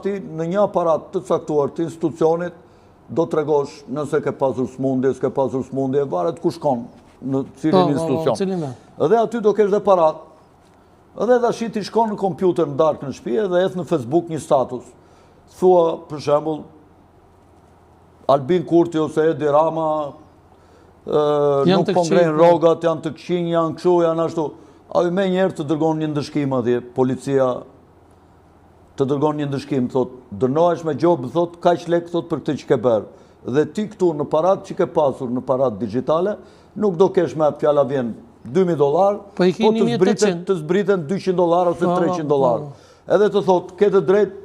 Ti në një aparat të caktuar të institucionit do të tregosh nëse ke pasur smundje, s'ke pasur smundje, varet ku shkon në cilin institucion. Edhe aty do kesh dhe parat. Edhe tash ti shkon në kompjuter në darkë në shtëpi dhe eth në Facebook një status. Thua për shembull Albin Kurti ose Edi Rama nuk po ngrenë rrogat, janë të këqinj, janë kështu, janë ashtu. Ai më njëherë të dërgon një ndëshkim atje, policia të dërgon një ndëshkim, thot, dënohesh me gjobë, thot, kaq lek, thot, për këtë që ke bërë. Dhe ti këtu në parat që ke pasur në parat digitale, nuk do kesh me fjala vjen $2.000, po të zbriten $200 ose $300. Edhe të thot, ke të drejt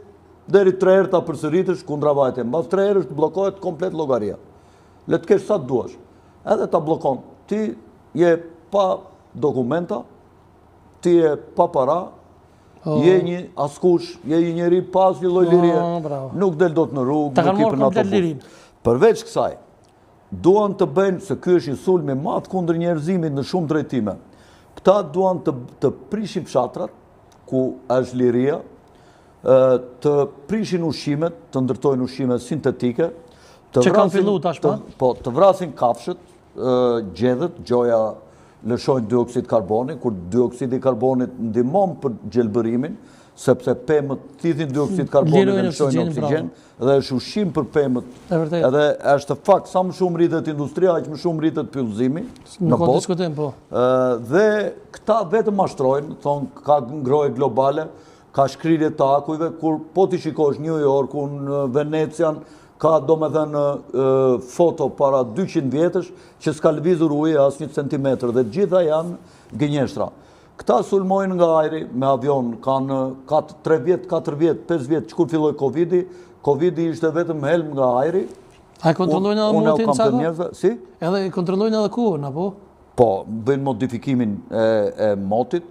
deri 3 herë ta përsëritësh kundra vajtje. Mbas 3 herësh bllokohet komplet llogaria. Le të kesh sa të duash. Edhe ta bllokon. Ti je pa dokumenta, ti je pa para, je një askush, je një njeri pas një lloj lirie, nuk del dot në rrugë, nuk i pën ato punë. Përveç kësaj, duan të bëjnë, se ky është një sulm i madh kundër njerëzimit në shumë drejtime. Këta duan të prishin fshatrat ku është liria, të prishin ushqimet, të ndërtojnë ushqime sintetike, që kanë fillu tashmë? Po, të vrasin kafshët, gjedhët, gjoja lëshojnë dioksid karboni, kur dioksidi karbonit ndihmon për gjelbërimin, sepse pemët thithin dioksid karbonit dhe lëshojnë oksigjen, dhe është ushqim për pemët. Edhe është fakt, sa më shumë rritet industria, aq më shumë rritet pyllëzimi në botë. Dhe këta vetëm mashtrojnë, thonë ka ngrohje globale, ka shkrirje të akujve, kur po ti shikosh New Yorkun, Venecian, ka do me thënë foto para 200 vjetësh që s'ka lëvizur ujë as 1 centimetër dhe gjitha janë gënjeshtra. Këta sulmojnë nga ajri me avion, kanë 3 vjet, 4 vjet, 5 vjet, që kur filloj Covidi ishte vetëm helm nga ajri. A e kontrollojnë edhe motin sako? Si? Edhe e kontrollojnë edhe kuën, apo? Po, bëjnë modifikimin e motit.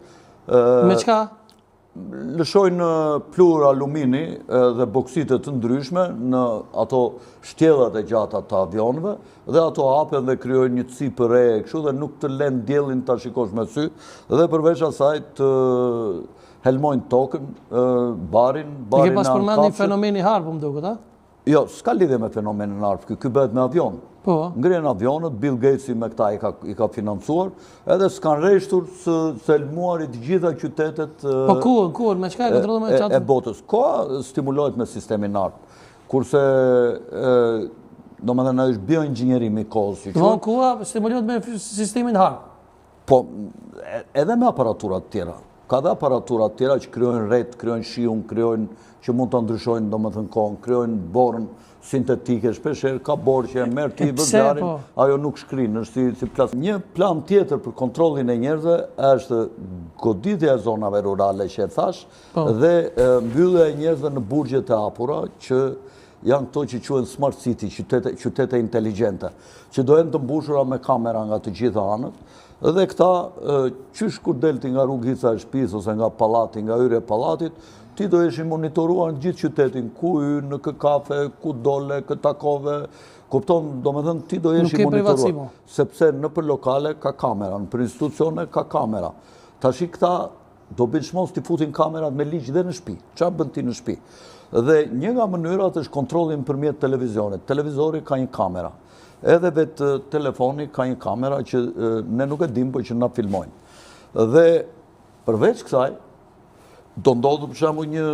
Me qka? Lëshojnë plur alumini dhe boksite të ndryshme në ato shtjellat e gjata të avionëve dhe ato hapen dhe krijojnë një cipër re kështu dhe nuk të lënë diellin ta shikosh me sy dhe përveç asaj të helmojnë tokën, barin e ke pas përmend një fenomen i harp, më duket, a? Jo, s'ka lidhje me fenomenin harp, ky bëhet me avion. Po. Ngren avionët, Bill Gatesi me këta i ka financuar, edhe s'kan rreshtur së selmuarit gjitha qytetet po kuën, me çka e kontrollon me çatë? E botës. Koha stimulohet me sistemin harp. Kurse domethënë është bioinxhinieri kohës. Koha stimulohet me sistemin harp. Po, edhe me aparaturat tjera. Ka dhe aparaturat tjera që krijojnë ret, krijojnë shiun, krijojnë që mund të ndryshojnë domethënë kohën, krijojnë borën sintetike, shpeshherë ka borë që e merr ti vëzharin, ajo nuk shkrin, është si plas. Një plan tjetër për kontrollin e njerëzve është goditja e zonave rurale që e thash dhe mbyllja e njerëzve në burgjet e hapura që janë këto që quhen smart city, qytete inteligjente, që do jenë të mbushura me kamera nga të gjitha anët. Dhe këta, qysh kur delti nga rrugica e shtëpisë ose nga pallati, nga hyrja e pallatit, ti do jesh i monitoruar në gjithë qytetin, ku hyn, në kë kafe, ku dole, kë takove, kupton, domethënë ti do jesh i monitoruar, sepse nëpër lokale ka kamera, nëpër institucione ka kamera. Tash këta do bëjshmos ti futin kamerat me ligj dhe në shtëpi. Çfarë bën ti në shtëpi? Dhe një nga mënyrat është kontrolli nëpërmjet televizionit. Televizori ka një kamera. Edhe vetë telefoni ka një kamera që ne nuk e dim, por që na filmojnë. Dhe përveç kësaj, do ndodhë për shembull një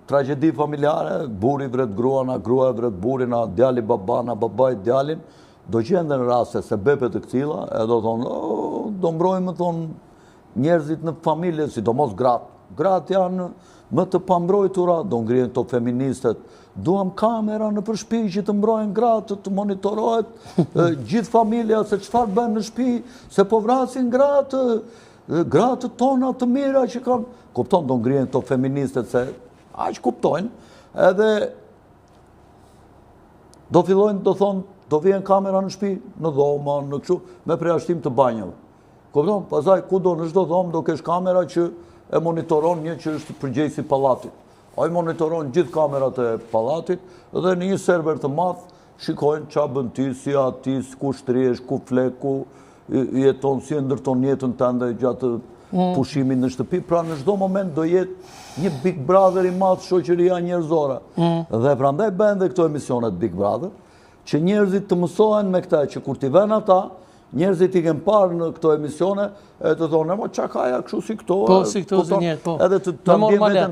tragjedi familjare, burri vret gruana, gruaja vret burrin, djali baban, babai djalin, do gjenden raste se bepet të këtilla, e do thonë, do mbrojmë thonë njerëzit në familje, sidomos gratë. Gratë janë më të pambrojtura, do ngrihen këto feministët. Duam kamera në shtëpi që të mbrojnë gratë, të monitorohet gjithë familja se çfarë bën në shtëpi, se po vrasin gratë tona të mira që kanë. Kupton, do ngrihen këto feministët se aq kuptojnë, edhe do fillojnë do thonë, do vjen kamera në shtëpi, në dhoma, në kështu, me përjashtim të banjave. Kupton, pastaj kudo në çdo dhomë do kesh kamera që e monitoron një që është përgjegjësi i pallatit. Ai monitoron gjithë kamerat e pallatit dhe në një server të madh shikojnë ç'a bën ti, si ati, ku shtrihesh, ku flek, ku jeton, si e ndërton jetën tënde gjatë pushimin në shtëpi, pra në çdo moment do jetë një Big Brother i madh shoqëria njerëzore. Dhe prandaj bëhen dhe këto emisionet Big Brother, që njerëzit të mësohen me këta, që kur t'i vënë ata, njerëzit i kemë parë në këto emisione, e të thonë, mo qa kaja kështu si këto, Po, si këto si njerë, po. edhe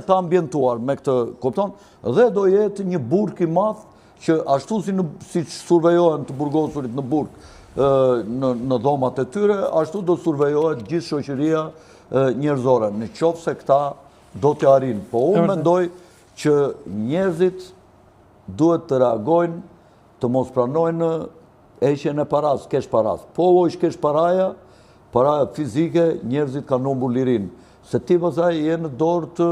të ambientuar me këtë, kupton, dhe do jetë një burg i madh, që ashtu si survejohen të burgosurit në burg, në dhomat e tyre, ashtu do survejohet gjithë shoqëria njerëzore, në qoftë se këta do të arrin. Po unë mendoj që njerëzit duhet të reagojnë, të mos pranojnë eqen e paras, kesh paras. Po është kesh paraja fizike, njerëzit kanë humbur lirin. Se ti pastaj je në dorë të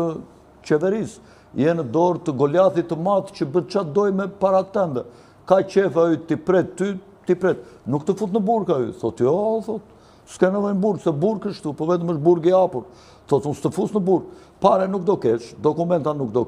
qeverisë, je në dorë të Goliathit të madh që bën çfarë doj me parat tënde. Ka qef ai ti pret ty, ti pret. Nuk të fut në burg ai. Thotë jo, thotë, s'ka nevojë në burg, se burg është këtu, po vetëm është burg i hapur. Thotë unë s'të fus në burg. Pare nuk do kesh, dokumenta nuk do